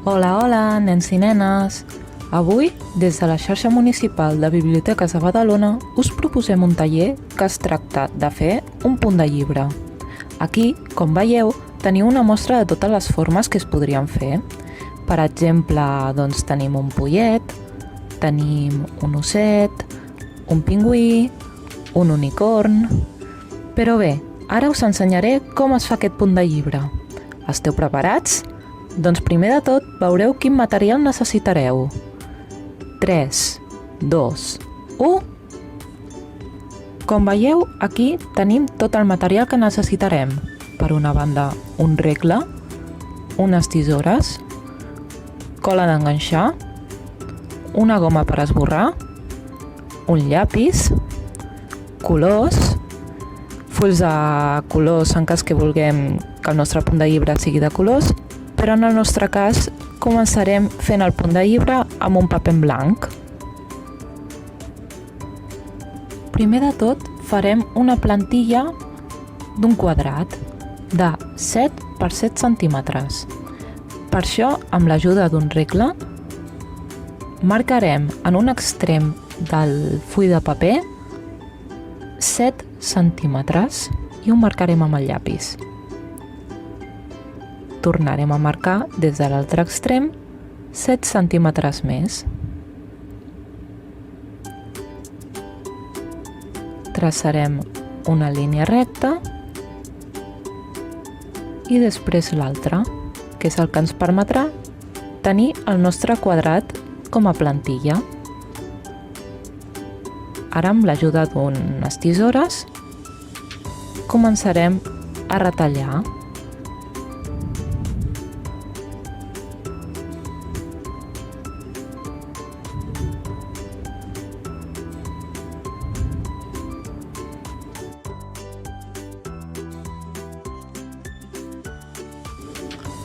Hola, hola, nens i nenes! Avui, des de la xarxa municipal de biblioteques de Badalona, us proposem un taller que es tracta de fer un punt de llibre. Aquí, com veieu, teniu una mostra de totes les formes que es podrien fer. Per exemple, doncs tenim un pollet, tenim un osset, un pingüí, un unicorn... Però bé, ara us ensenyaré com es fa aquest punt de llibre. Esteu preparats? Doncs primer de tot veureu quin material necessitareu. 3, 2, 1... Com veieu, aquí tenim tot el material que necessitarem. Per una banda, un regle, unes tisores, cola d'enganxar, una goma per esborrar, un llapis, colors, fulls de colors en cas que vulguem que el nostre punt de llibre sigui de colors, però en el nostre cas començarem fent el punt de llibre amb un paper en blanc. Primer de tot farem una plantilla d'un quadrat de 7 per 7 centímetres. Per això, amb l'ajuda d'un regle, marcarem en un extrem del full de paper 7 centímetres i ho marcarem amb el llapis. Tornarem a marcar des de l'altre extrem 7 centímetres més. Traçarem una línia recta i després l'altra, que és el que ens permetrà tenir el nostre quadrat com a plantilla. Ara, amb l'ajuda d'unes tisores, començarem a retallar.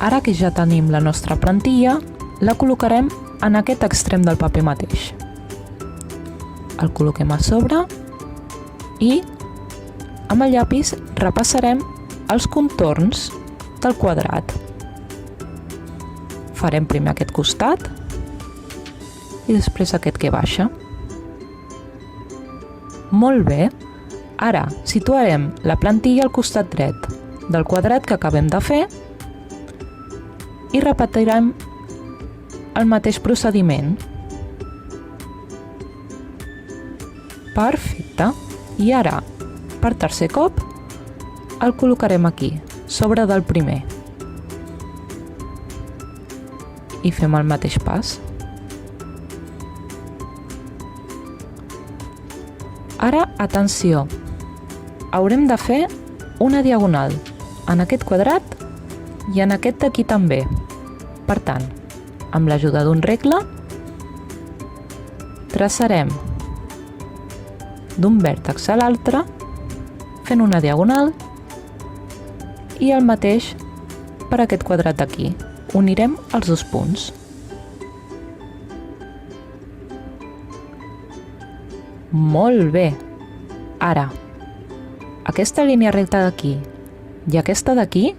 Ara que ja tenim la nostra plantilla, la col·locarem en aquest extrem del paper mateix. El col·loquem a sobre i amb el llapis repassarem els contorns del quadrat. Farem primer aquest costat i després aquest que baixa. Molt bé! Ara situarem la plantilla al costat dret del quadrat que acabem de fer i repetirem el mateix procediment. Perfecte! I ara, per tercer cop, el col·locarem aquí, sobre del primer. I fem el mateix pas. Ara, atenció! Haurem de fer una diagonal en aquest quadrat i en aquest d'aquí també. Per tant, amb l'ajuda d'un regle, traçarem d'un vèrtex a l'altre, fent una diagonal, i el mateix per aquest quadrat d'aquí. Unirem els dos punts. Molt bé! Ara, aquesta línia recta d'aquí i aquesta d'aquí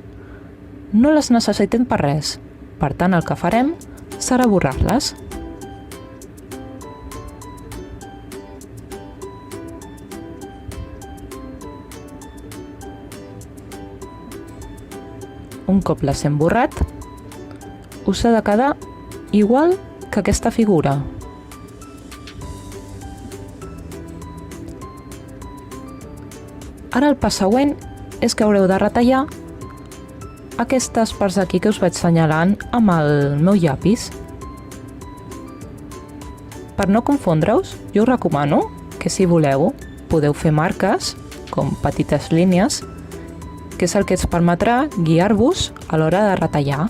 no les necessitem per res. Per tant, el que farem serà borrar-les. Un cop les hem borrat, us ha de quedar igual que aquesta figura. Ara el pas següent és que haureu de retallar aquestes parts d'aquí que us vaig assenyalant amb el meu llapis. Per no confondre-us, jo us recomano que, si voleu, podeu fer marques, com petites línies, que és el que ens permetrà guiar-vos a l'hora de retallar.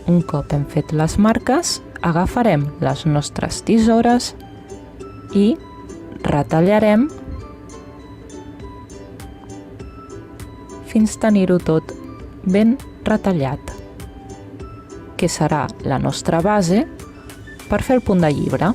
Un cop hem fet les marques, agafarem les nostres tisores i retallarem fins tenir-ho tot ben retallat. que serà la nostra base per fer el punt de llibre.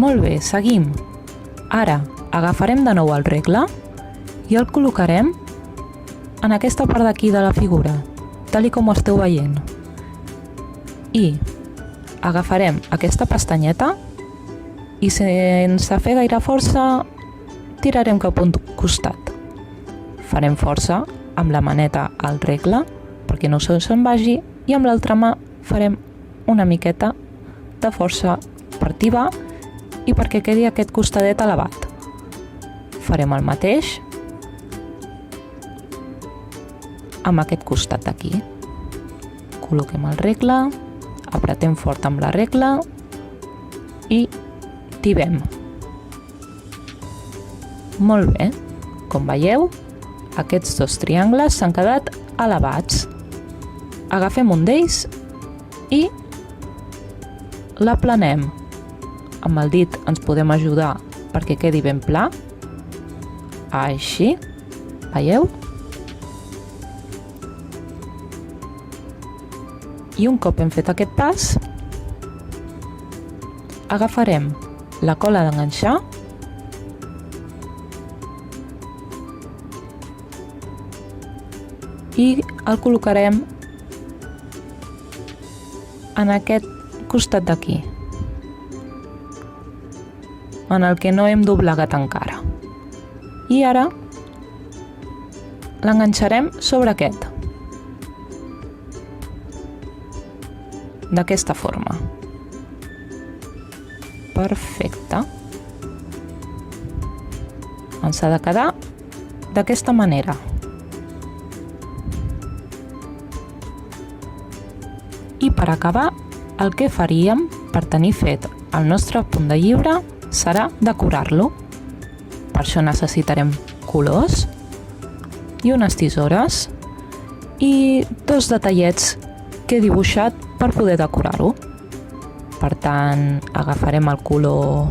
Molt bé, seguim. Ara agafarem de nou el regle i el col·locarem en aquesta part d'aquí de la figura, tal com ho esteu veient. I agafarem aquesta pestanyeta i sense fer gaire força tirarem cap a un costat. Farem força amb la maneta al regle perquè no se'n vagi i amb l'altra mà farem una miqueta de força per tibar i perquè quedi aquest costadet elevat. Farem el mateix amb aquest costat d'aquí. Col·loquem el regle, apretem fort amb la regla i tibem. Molt bé, com veieu, aquests dos triangles s'han quedat elevats. Agafem un d'ells i l'aplanem. Amb el dit ens podem ajudar perquè quedi ben pla. Així, veieu? I un cop hem fet aquest pas, agafarem la cola d'enganxar i el col·locarem en aquest costat d'aquí, en el que no hem doblegat encara. I ara l'enganxarem sobre aquest, d'aquesta forma. Perfecte. Ens ha de quedar d'aquesta manera. I per acabar, el que faríem per tenir fet el nostre punt de llibre serà decorar-lo. Per això necessitarem colors i unes tisores i dos detallets que he dibuixat per poder decorar-ho. Per tant, agafarem el color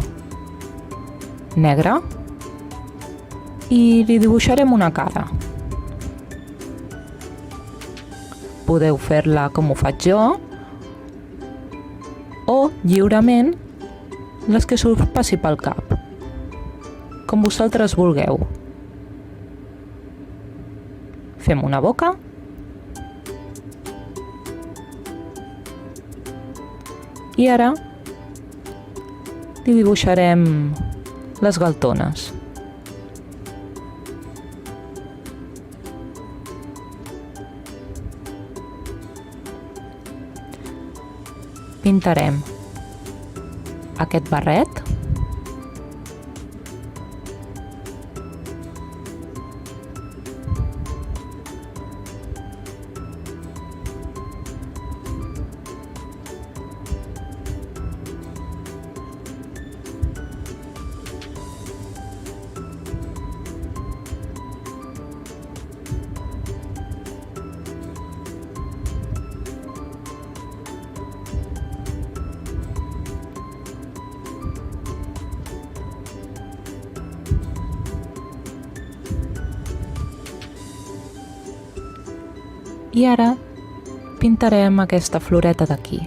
negre i li dibuixarem una cara. Podeu fer-la com ho faig jo o lliurement les que us passi pel cap, com vosaltres vulgueu. Fem una boca i ara li dibuixarem les galtones. Pintarem aquest barret i ara pintarem aquesta floreta d'aquí.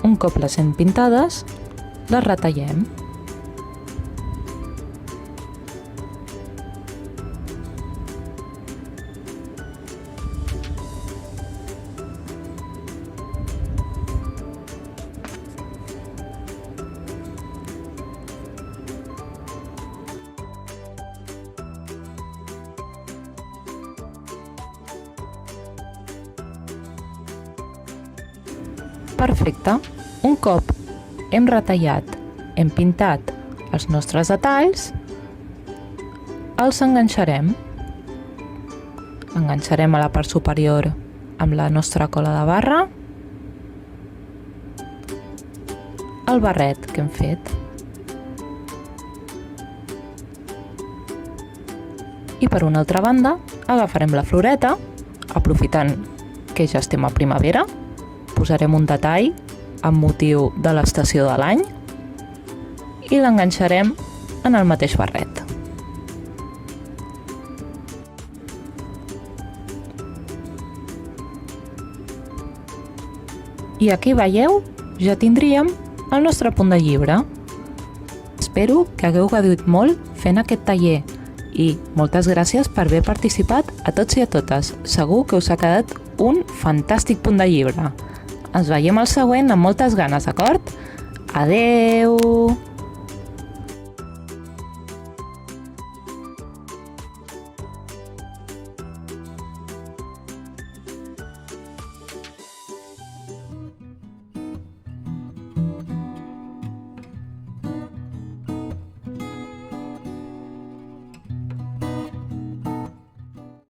Un cop les hem pintades, les retallem. Perfecte. Un cop hem retallat, hem pintat els nostres detalls, els enganxarem. Enganxarem a la part superior amb la nostra cola de barra el barret que hem fet. I per una altra banda agafarem la floreta, aprofitant que ja estem a primavera, posarem un detall amb motiu de l'estació de l'any i l'enganxarem en el mateix barret. I aquí veieu, ja tindríem el nostre punt de llibre. Espero que hagueu gaudit molt fent aquest taller i moltes gràcies per haver participat a tots i a totes. Segur que us ha quedat un fantàstic punt de llibre. Ens veiem al següent amb moltes ganes, d'acord? Adeu!